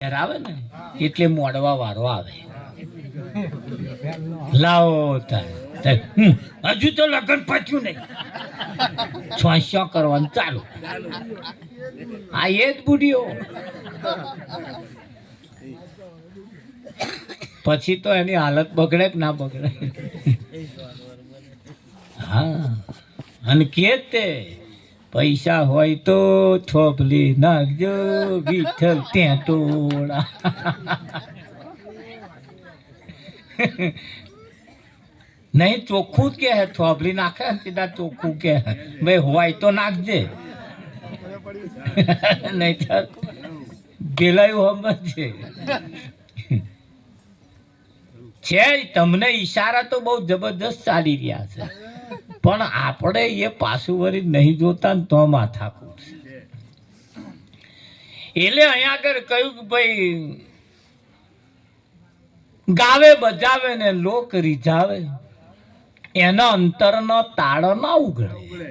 આવે ને એટલે મોડવા વારો આવે લાવો થાય હજુ તો લગ્ન પચ્યું નહીં છોસ્યો કરવાનું ચાલુ આ એ જ બુઢીઓ પછી તો એની હાલત બગડે કે ના બગડે હા અને કે તે પૈસા હોય તો થોભલી નાખજો વિઠ્ઠલ ત્યાં ટોળા નહીં ચોખ્ખું જ કે હે થોભલી નાખે ને સીધા ચોખ્ખું કે ભાઈ હોય તો નાખજે નહીં તો ગેલાયું સમજે છે તમને ઈશારા તો બહુ જબરદસ્ત ચાલી રહ્યા છે પણ આપણે એ પાછું વળી નહીં જોતા ને તો માથાકૂટ એટલે અહીંયા આગળ કહ્યું કે ભાઈ ગાવે બજાવે ને લોક રીઝાવે એના અંતરનો તાળો ના ઉઘડે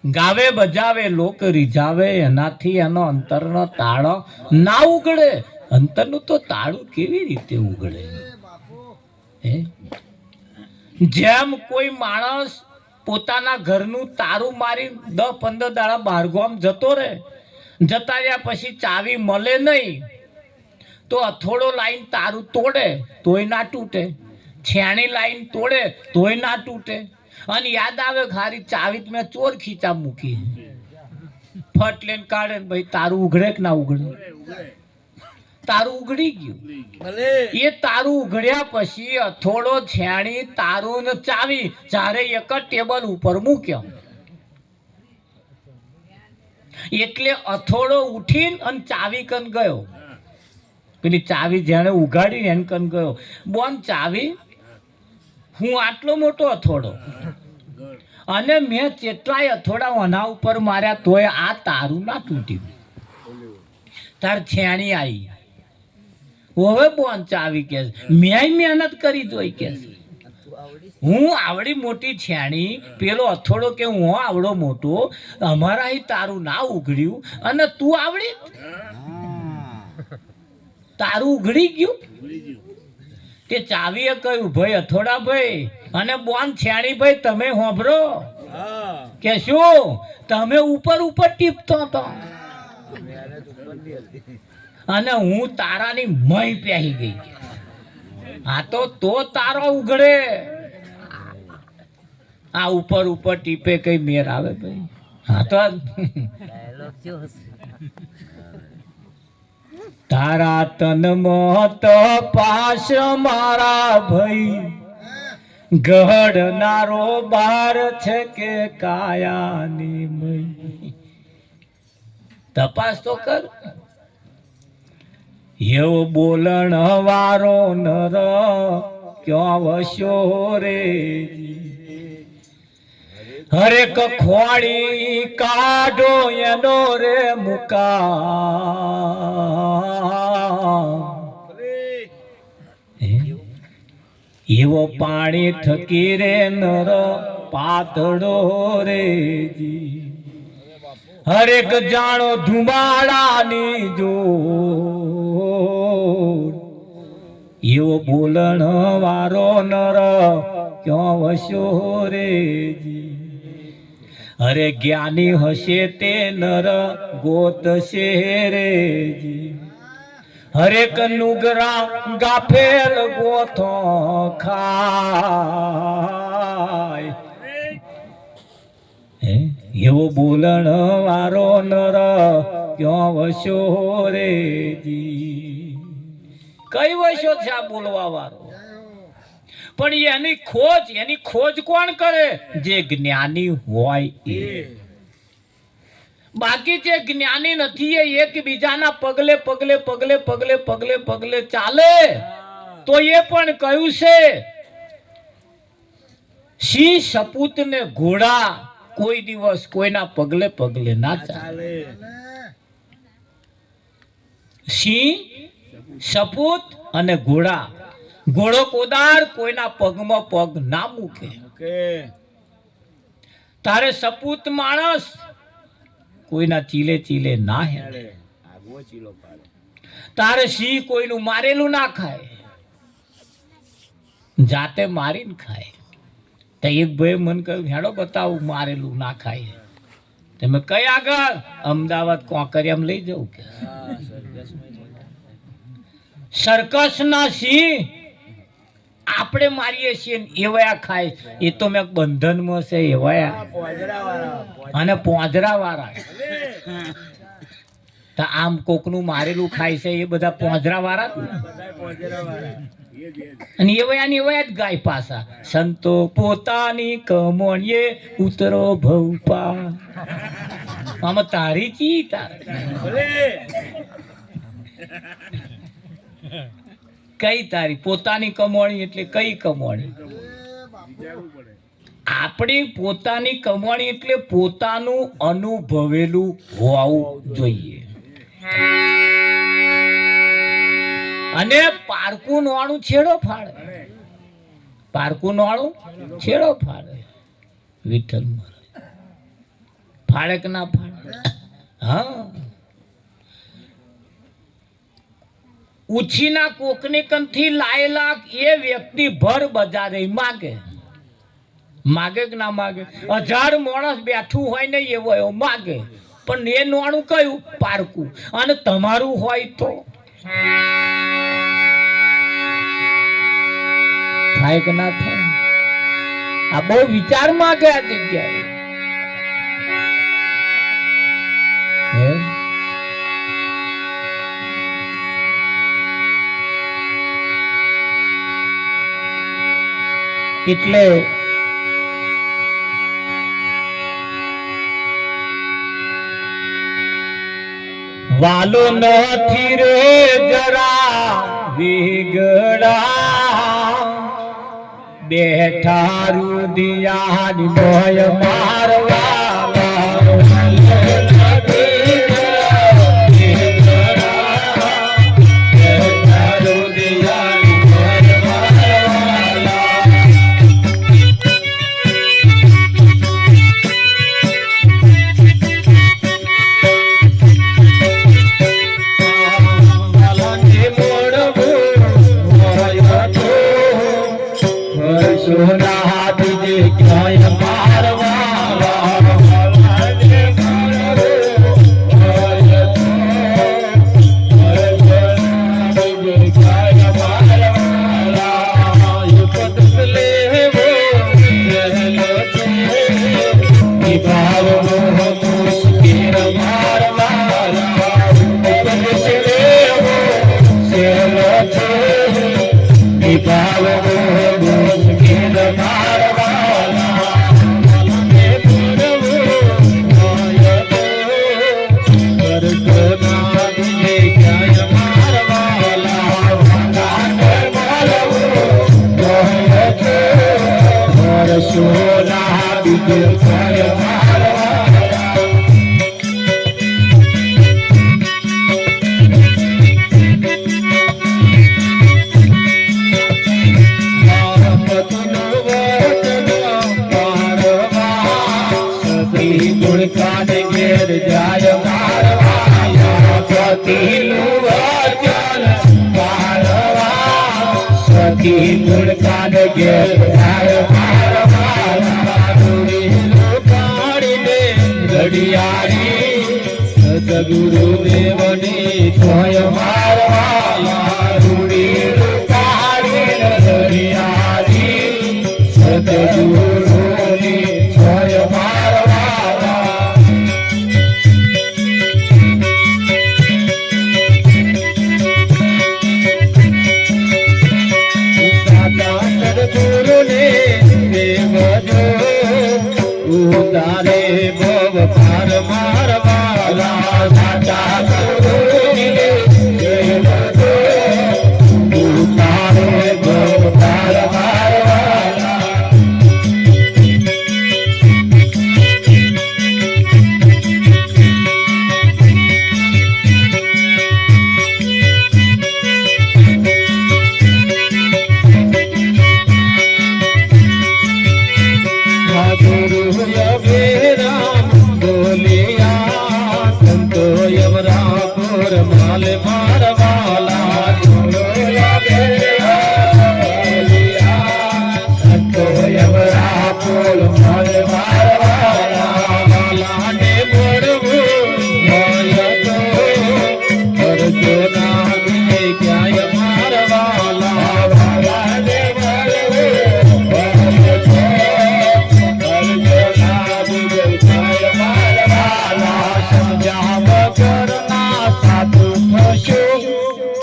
ગાવે બજાવે લોક રીઝાવે એનાથી એનો અંતરનો તાળો ના ઉઘડે અંતરનું તો તાળું કેવી રીતે ઉઘડે હે જેમ કોઈ માણસ પોતાના ઘરનું તારું મારી 10-15 દાડા બહારગામ જતો રહે જતા રહ્યા પછી ચાવી મળે નહીં તો અથોડો લાઈન તારું તોડે તોય ના તૂટે છેણી લાઈન તોડે તોય ના તૂટે અને યાદ આવે ખારી ચાવી મેં ચોર ખીચા મૂકી ફટ લઈને કાઢે ભાઈ તારું ઉઘડે કે ના ઉઘડે તારું ઉઘડી ગયું એ તારું ઉઘડ્યા પછી અથોડો છેણી તારું ને ચાવી ચારે એક જ ટેબલ ઉપર મૂક્યો એટલે અથોડો ઉઠીને અને ચાવી કન ગયો પેલી ચાવી જેને ઉઘાડી એને કન ગયો બોન ચાવી હું આટલો મોટો અથોડો અને મેં કેટલાય અથોડા ઓના ઉપર માર્યા તોય આ તારું ના તૂટ્યું તાર છેણી આવી હવે બોન ચાવી કે મેં મહેનત કરી જોઈ કે હું આવડી મોટી છેણી પેલો અથોડો કે હું આવડો મોટો અમારા તારું ના ઉઘડ્યું અને તું આવડી તારું ઉઘડી ગયું તે ચાવીએ કહ્યું ભાઈ અથોડા ભાઈ અને બોન છેણી ભાઈ તમે હોભરો કે શું તમે ઉપર ઉપર ટીપતો હતો અને હું તારાની મય પહેરી ગઈ હા તો તારો ઉઘડે આ ઉપર ઉપર ટીપે કઈ મેર આવે ભાઈ હા તો તારા તન મત પાસ મારા ભાઈ ગઢનારો બાર છે કે કાયાની મય તપાસ તો કર એવો બોલણ વારો નર ક્યાં વસ્યો રે હરેક ખોડી કાઢો એનો રે મુકા એવો પાણી થકી રે નર પાતળો રે હરેક જાણો ધુમાડાની જો એવો બોલણ વારો નર ક્યાં વસ્યો રેજી અરે જ્ઞાની હશે તે નર ગોતશે રેજી હરેક નુગરા ગાફેલ ગોથો ખાય એવો બોલણ વારો નર ક્યાં વસ્યો રેજી કઈ વસ્યો છે આ બોલવા વાળો પણ એની ખોજ કોણ કરે જે જ્ઞાની હોય એ બાકી જે જ્ઞાની નથી એ એકબીજાના પગલે પગલે પગલે પગલે પગલે પગલે ચાલે તો એ પણ કહ્યું છે સિંહ સપૂત ને ઘોડા કોઈ દિવસ કોઈના પગલે પગલે ના ચાલે સિંહ સપૂત અને ઘોડા ઘોડો કોદાર કોઈના પગમાં પગ ના મૂકે તારે સપૂત માણસ કોઈના ચીલે ચીલે ના હેડે આગવો ચીલો પાડે તારે સિંહ કોઈનું મારેલું ના ખાય, જાતે મારીને ખાય. તો એક ભાઈ મને કહ્યું હેડો બતાવું મારેલું ના ખાય. તમે કઈ આગળ અમદાવાદ કોકરિયામાં લઈ જાઉં કે સર્કસ ના સિંહ આપણે મારીએ છીએ એવા ખાય. એ તો મેં બંધનમાં છે એવા અને પોંજરા વાળા. તો આમ કોકનું મારેલું ખાય છે એ બધા પોંજરા વાળા અને એવા જ ગાય પાછા. સંતો પોતાની કમણીએ ઉતરો ભવપા. આમાં તારી ચી તાર કઈ તારી પોતાની કમાણી એટલે કઈ કમાણી? આપણી પોતાની કમાણી એટલે પોતાનું અનુભવેલું હોવું જોઈએ. અને પારકું નોણું છેડો ફાડે, પારકું નોણું છેડો ફાડે. વિઠ્ઠલ ફાડે કે ના ફાડે? હા, ઉછીના કોકની કંથી લાયેલા એ વ્યક્તિ ભર બજારે માગે. માગે કે ના માગે? 1000 માણસ બેઠું હોય ને એવો એવો માગે. પણ એ નોણું કયું? પારકું. અને તમારું હોય તો થાય કે ના થાય? આ બહુ વિચાર માગે આ જગ્યાએ. એટલે વાલો નથી રે જરા વિગડા, બેઠા રુદિયાની મોય મારવા. ગુરુદેવની છોય મારવા રૂડી રૂપાડી હરિયારી સદગુરુની છોય મારવા. સાચા સદગુરુને દેવજો ઉતારે ભવ પાર મારવા. સાચા ગુરુની જય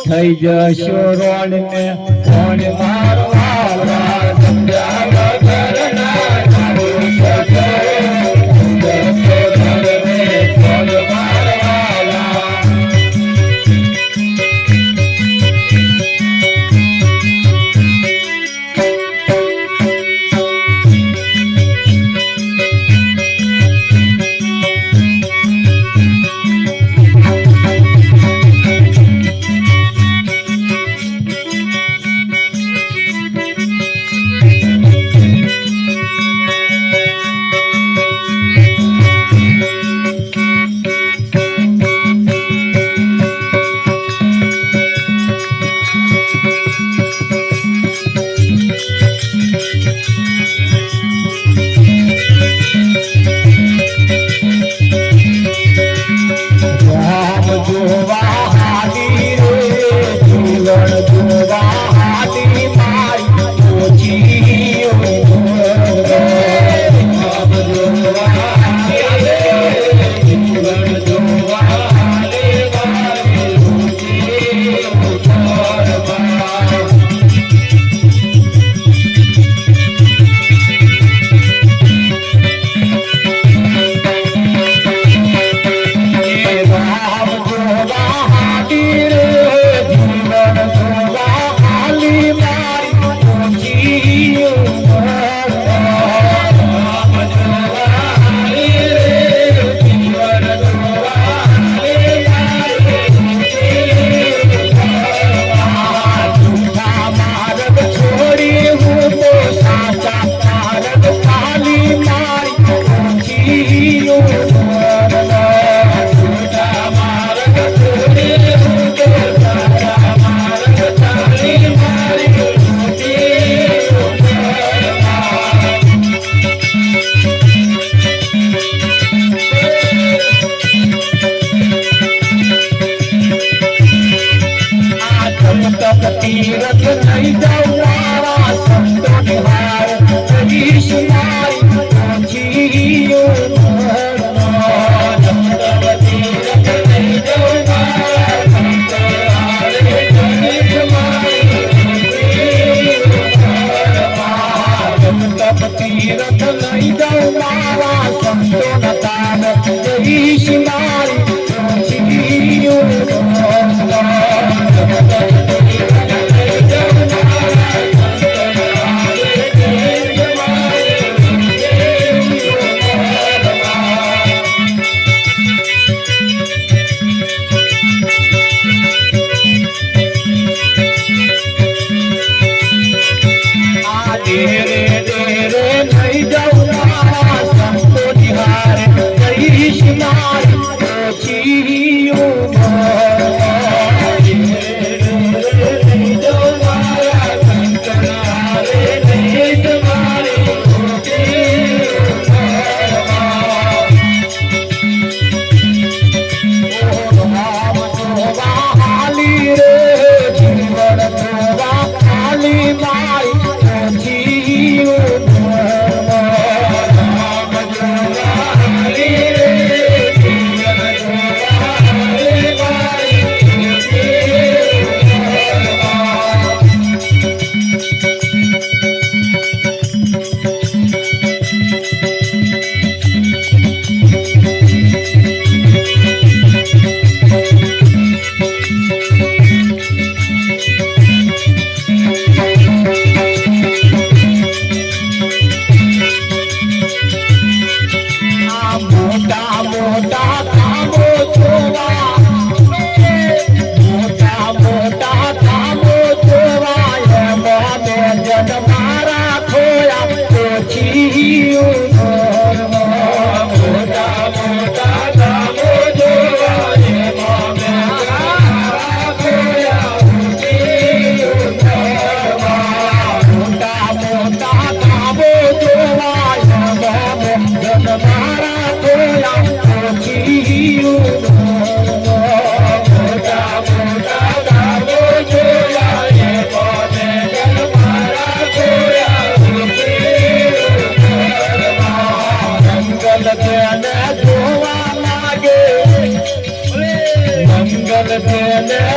થઈ જશો રોડ ને કોણ મારવા સમજાવ ઘરના જાડું થશે કોણ મારવા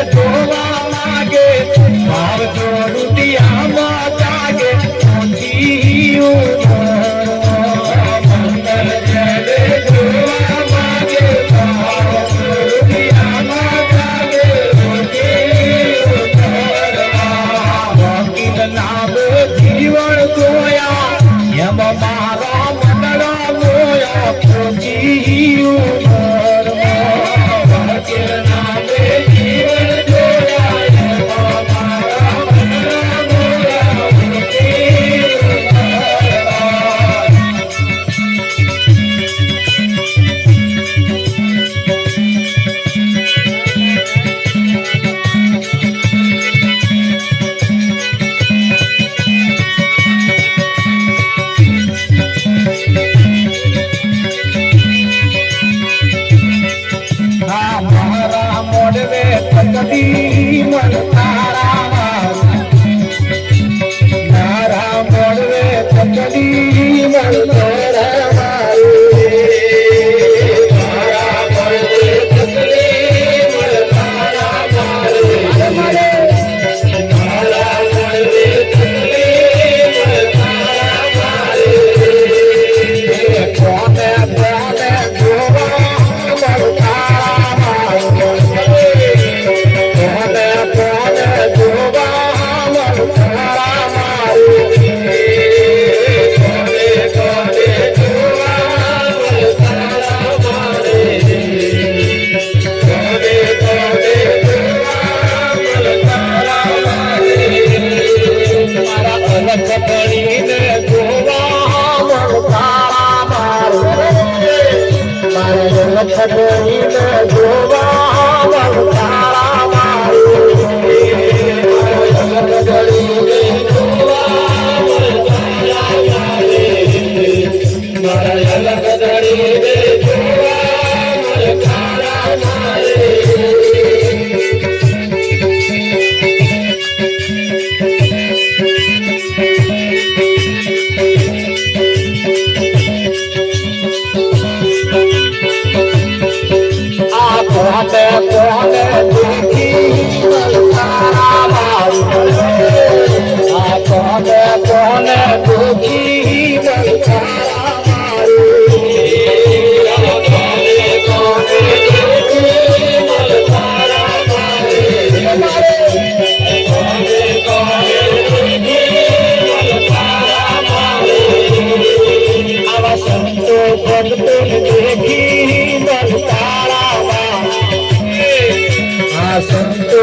જોવા લાગે ભાવ જોડું દિયામાં જાગે ઊંચી મંગલ જડે જોવા લાગે ભાવ જોડું દિયામાં જાગે વકીલ નામ જીવન જોયા એમ મારા મંડળા મોયા ઊંચી વકીલ નામે જીવન જોયા એમ મારા મંડળા મોયા મારા મોડવે તકદી મન તારા મારા મોડવે તકદી મન તારા મારા મોડવે તકદી મન તારા મારા મોડવે તકદી મન તારા કોને કોને જોવા મન સંતો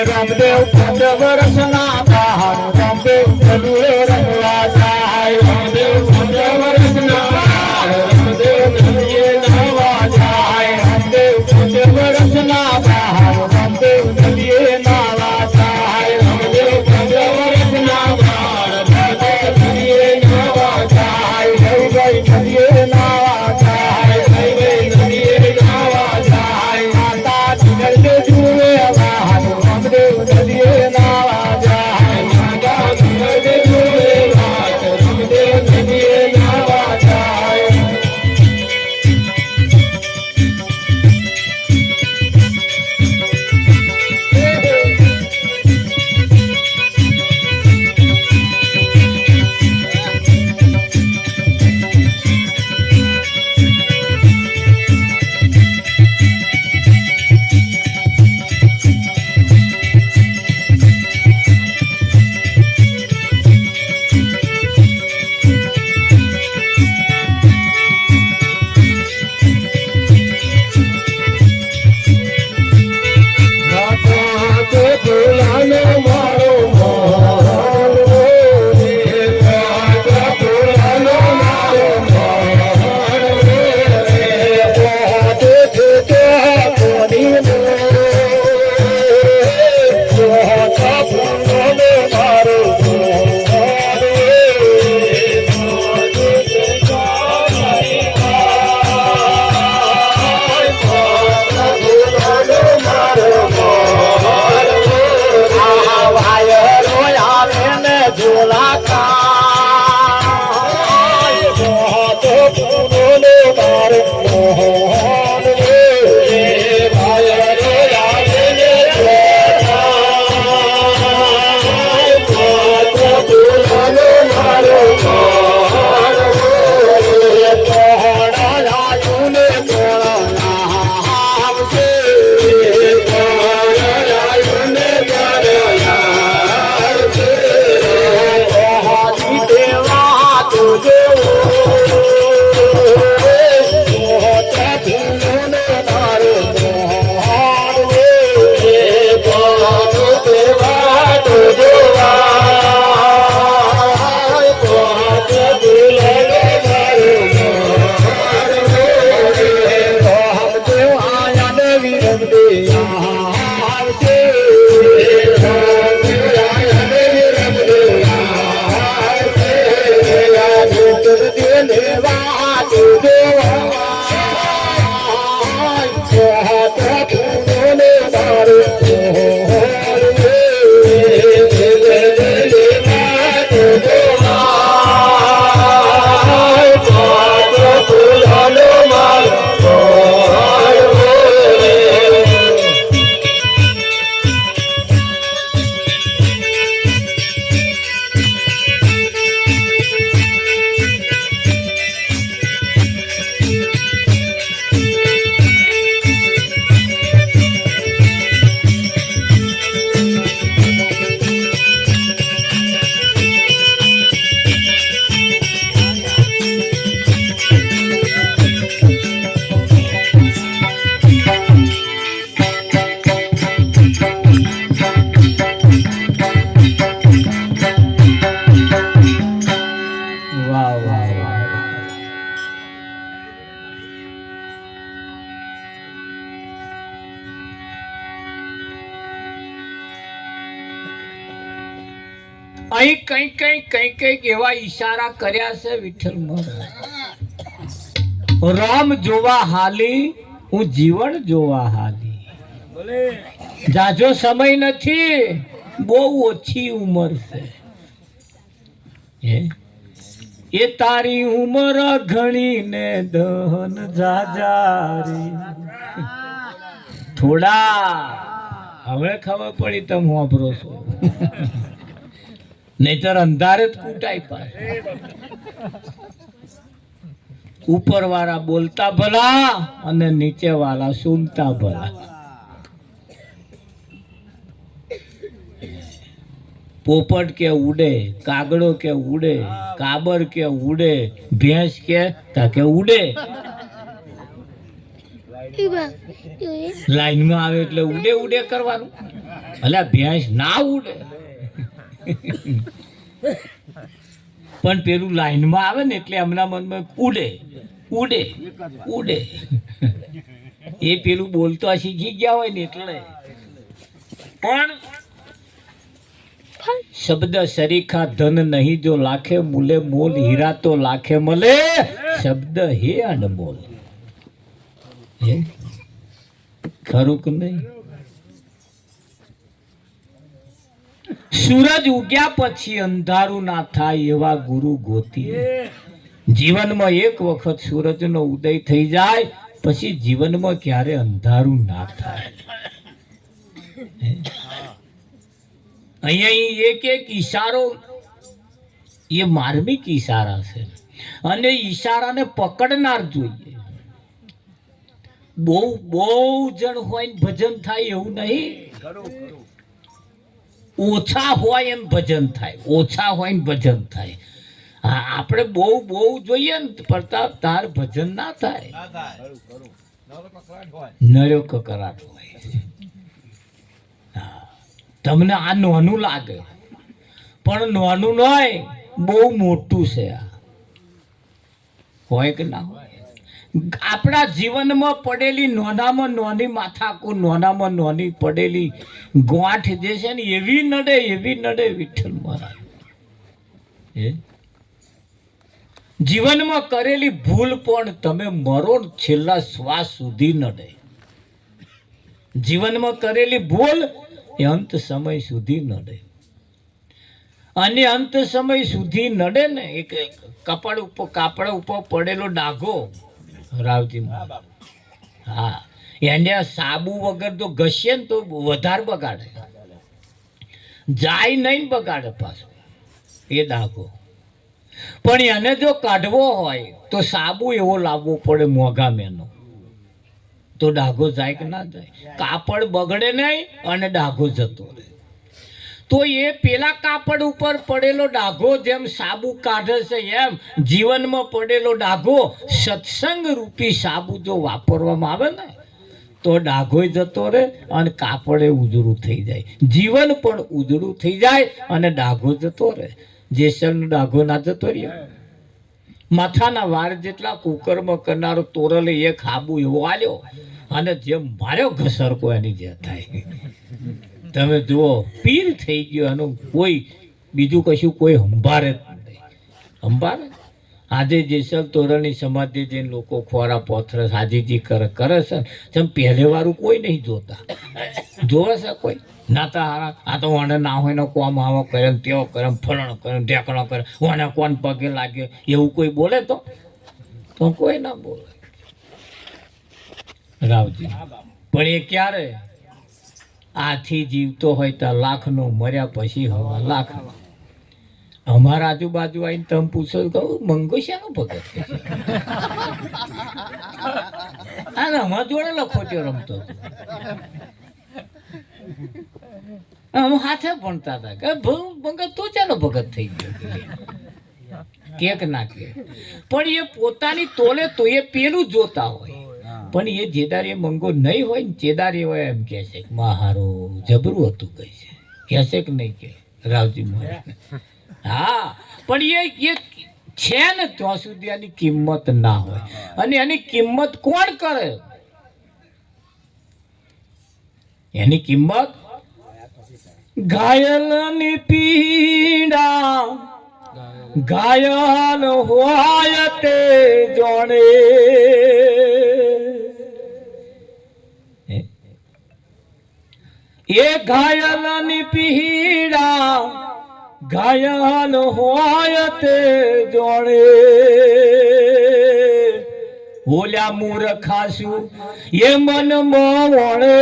રામદેવ પંદર વર્ષના બહાર રામદેવ ચલુએ રમવા જાય રામદેવ 15 વર્ષના બહાર રામદેવ નદીએ નાવા જાય રામદેવ 15 વર્ષના બહાર રામદેવ નદીએ નાવા જાય રામદેવ 15 વર્ષના બહાર રામદેવ નદીએ નાવા જાય ગઈ નદીએ નાવા જાય ગઈ નદીએ નાવા જાય માતા ચિનરને જુએ રામદેવ નદીએ નાવા જાય માતા ચિનરને જુએ રામદેવ નદીએ નાવા જાય અહીં કઈક એવા ઈશારા કર્યા છે વિઠ્ઠલ મહારાજ. રામ જોવા હાલી, હું જીવન જોવા હાલી. જાજો સમય નથી, બહુ ઓછી ઉંમર છે. એ તારી ઉંમર ઘણી ને દહન જાજારી. થોડા હવે ખબર પડી તમે વાપરો છો, નહીતર અંધારે જ કૂટાઈ પાસે. ઉપર વાળા બોલતા ભલા અને નીચે વાળા સુનતા ભલા. પોપટ કે ઉડે, કાગડો કે ઉડે, કાબર કે ઉડે, ભેંસ કે ઉડે. લાઈનમાં આવે એટલે ઉડે ઉડે કરવાનું. અલા ભેંસ ના ઉડે, પણ પેલું લાઈનમાં આવે ને એટલે એમના મનમાં ઉડે ઉડે ઉડે. એ પેલું બોલતો શીખી ગયા હોય ને એટલે. પણ શબ્દ સરીખા ધન નહીં, જો લાખે મૂલે મોલ, હીરા તો લાખે મળે, શબ્દ હે અનમોલ. ખરું કે નહીં? સૂરજ ઉગ્યા પછી અંધારું ના થાય એવા ગુરુ ગોતી. જીવનમાં એક વખત સૂરજનો ઉદય થઈ જાય પછી જીવનમાં ક્યારે અંધારું ના થાય. અહીંયા એક એક ઈશારો એ માર્મિક ઈશારા છે અને ઈશારાને પકડનાર જોઈએ. બહુ જણ હોય ને ભજન થાય એવું નહીં. ઓછા હોય એમ ભજન થાય, ઓછા હોય ને ભજન થાય. હા, આપણે બહુ જોઈએ ને પ્રતાપ, તાર ભજન ના થાય. નર્યો કકરાટ હોય. તમને આ નાનું લાગે પણ નાનું નહીં, બહુ મોટું છે. આ હોય કે ના હોય? આપણા જીવનમાં પડેલી નોનામાં નોની માથાકૂ, નોનામાં નોની પડેલી ગોઠ જે છે ને એવી નડે વિઠ્ઠલ મહારાજ. જીવનમાં કરેલી ભૂલ પણ તમે મરો છેલ્લા શ્વાસ સુધી નડે. જીવનમાં કરેલી ભૂલ એ અંત સમય સુધી નડે. અને અંત સમય સુધી નડે ને એક કાપડ ઉપર પડેલો ડાઘો, રાવજી, હા, એને સાબુ વગર તો ઘસીએ ને તો વધારે બગાડે, જાય નહીં બગાડે પાછો એ ડાઘો. પણ એને જો કાઢવો હોય તો સાબુ એવો લાવવો પડે મોંઘા મેનો, તો ડાઘો જાય કે ના જાય? કાપડ બગડે નહીં અને ડાઘો જતો રહે. તો એ પેલા કાપડ ઉપર પડેલો ડાઘો જેમ સાબુ કાઢે છે એમ જીવનમાં પડેલો ડાઘો સત્સંગ રૂપી સાબુ જો વાપરવામાં આવે ને તો ડાઘો જતો રહે અને કાપડે ઉજળું થઈ જાય, જીવન પણ ઉજળું થઈ જાય અને ડાઘો જતો રહે. જેસલનો ડાઘો ના જતો રહ્યો. માથાના વાર જેટલા કુકરમાં કરનારો તોરલે એક હાબુ એવો આલ્યો અને જેમ માર્યો ઘસરકો એની જે થાય. તમે જુઓ, પીર થઈ ગયો એનું કોઈ બીજું કશું કોઈ સંભારે જ નહીં. સંભારે આજે જેસલ તોરણની સમાધિ જઈને લોકો ખોરા પોથરસ હાજીજી કરે છે. જેમ પહેલે વાળું કોઈ નહીં જોતા. જોવે છે કોઈ? ના તો હારા આ તો વાણે ના હોય ને કોમ આવો કરે ને તેવો કરે, ફલણ કરે, ઢેકણો કરે, વાણે કોણ પગે લાગે એવું કોઈ બોલે તો કોઈ ના બોલે. રાવજી પણ એ ક્યારે? આથી જીવતો હોય તો લાખનો, મર્યા પછી હવા લાખનો. અમારા આજુબાજુ આવીને તમે પૂછો, કહું મંગો શાનો ભગત છે? અમારા જોડે લખોટ્યો રમતો હાથે ભણતા હતા કે ભગત તો ચાલો ભગત થઈ ગયો કે ના કે. પણ એ પોતાની તોલે તો એ પેલું જોતા હોય. પણ એ જેદાર એ મંગો નહીં હોય ને જેદાર હોય એમ કે છે કે મારું જબરું હતું કહે છે, કહેશે કે નહીં કે રાવજી મહારાજ? હા, પણ એ છે ને ત્યાં સુધી એની કિંમત ના હોય. અને એની કિંમત કોણ કરે? એની કિંમત ઘાયલની પીડા ઘાયલ હોય તે જોણે એ ઘાયલની પીડા ઘાયલ હોય તે જોણે ઓલ્યા મૂર્ખાશું એ મન મોણે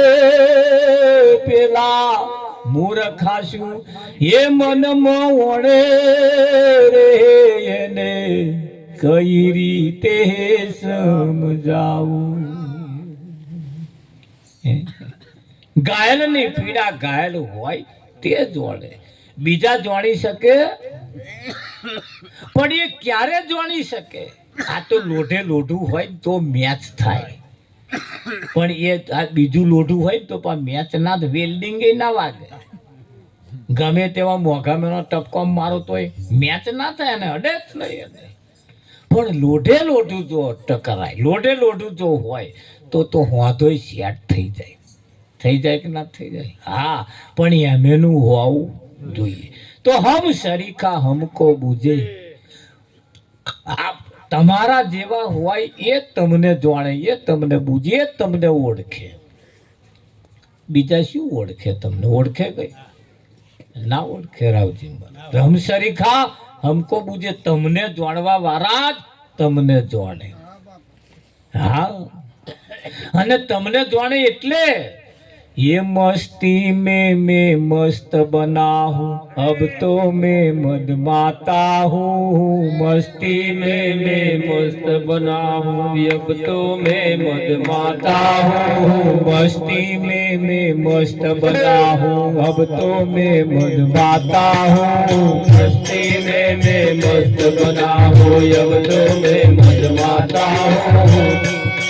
પેલા મૂર્ખાશું એ મન મોણે રે એને કઈ રીતે સમજાવું ઘાયલની પીડા ઘાયલ હોય તે જોડે બીજા જોડી શકે પણ એ ક્યારે જોડી શકે આ તો લોઢે લોઢું હોય તો મેચ થાય પણ એ આ બીજું લોઢું હોય તો પણ મેચ ના વેલ્ડિંગ ના વાગે ગમે તેવા મોઘા મેનો ટપકો મારો તોય મેચ ના થાય અને અડે જ નહીં એને પણ લોઢે લોઢું જો ટકરાય લોઢે લોઢું જો હોય તો હોધોય સેટ થઈ જાય કે ના થઈ જાય હા પણ એમેનું હોવું જોઈએ તો હમ શરીખા હમકો બુજે તમારા જેવા હોય એ તમને જાણે એ તમને બુજે એ તમને ઓળખે બીજા શું ઓળખે તમને ઓળખે કઈ ના ઓળખે રાવજી હમ શરીખા હમકો બુજે તમને જાણવા વાળા જ તમને જાણે હા અને તમને જાણે એટલે ये मस्ती में मैं मस्त बना हूँ अब तो मैं मदमाता हूँ मस्ती में मैं मस्त बना हूँ अब तो मैं मदमाता हूँ मस्ती में मैं मस्त बना हूँ अब तो मैं मदमाता हूँ मस्ती में मैं मस्त बना हूँ अब तो मैं मदमाता हूँ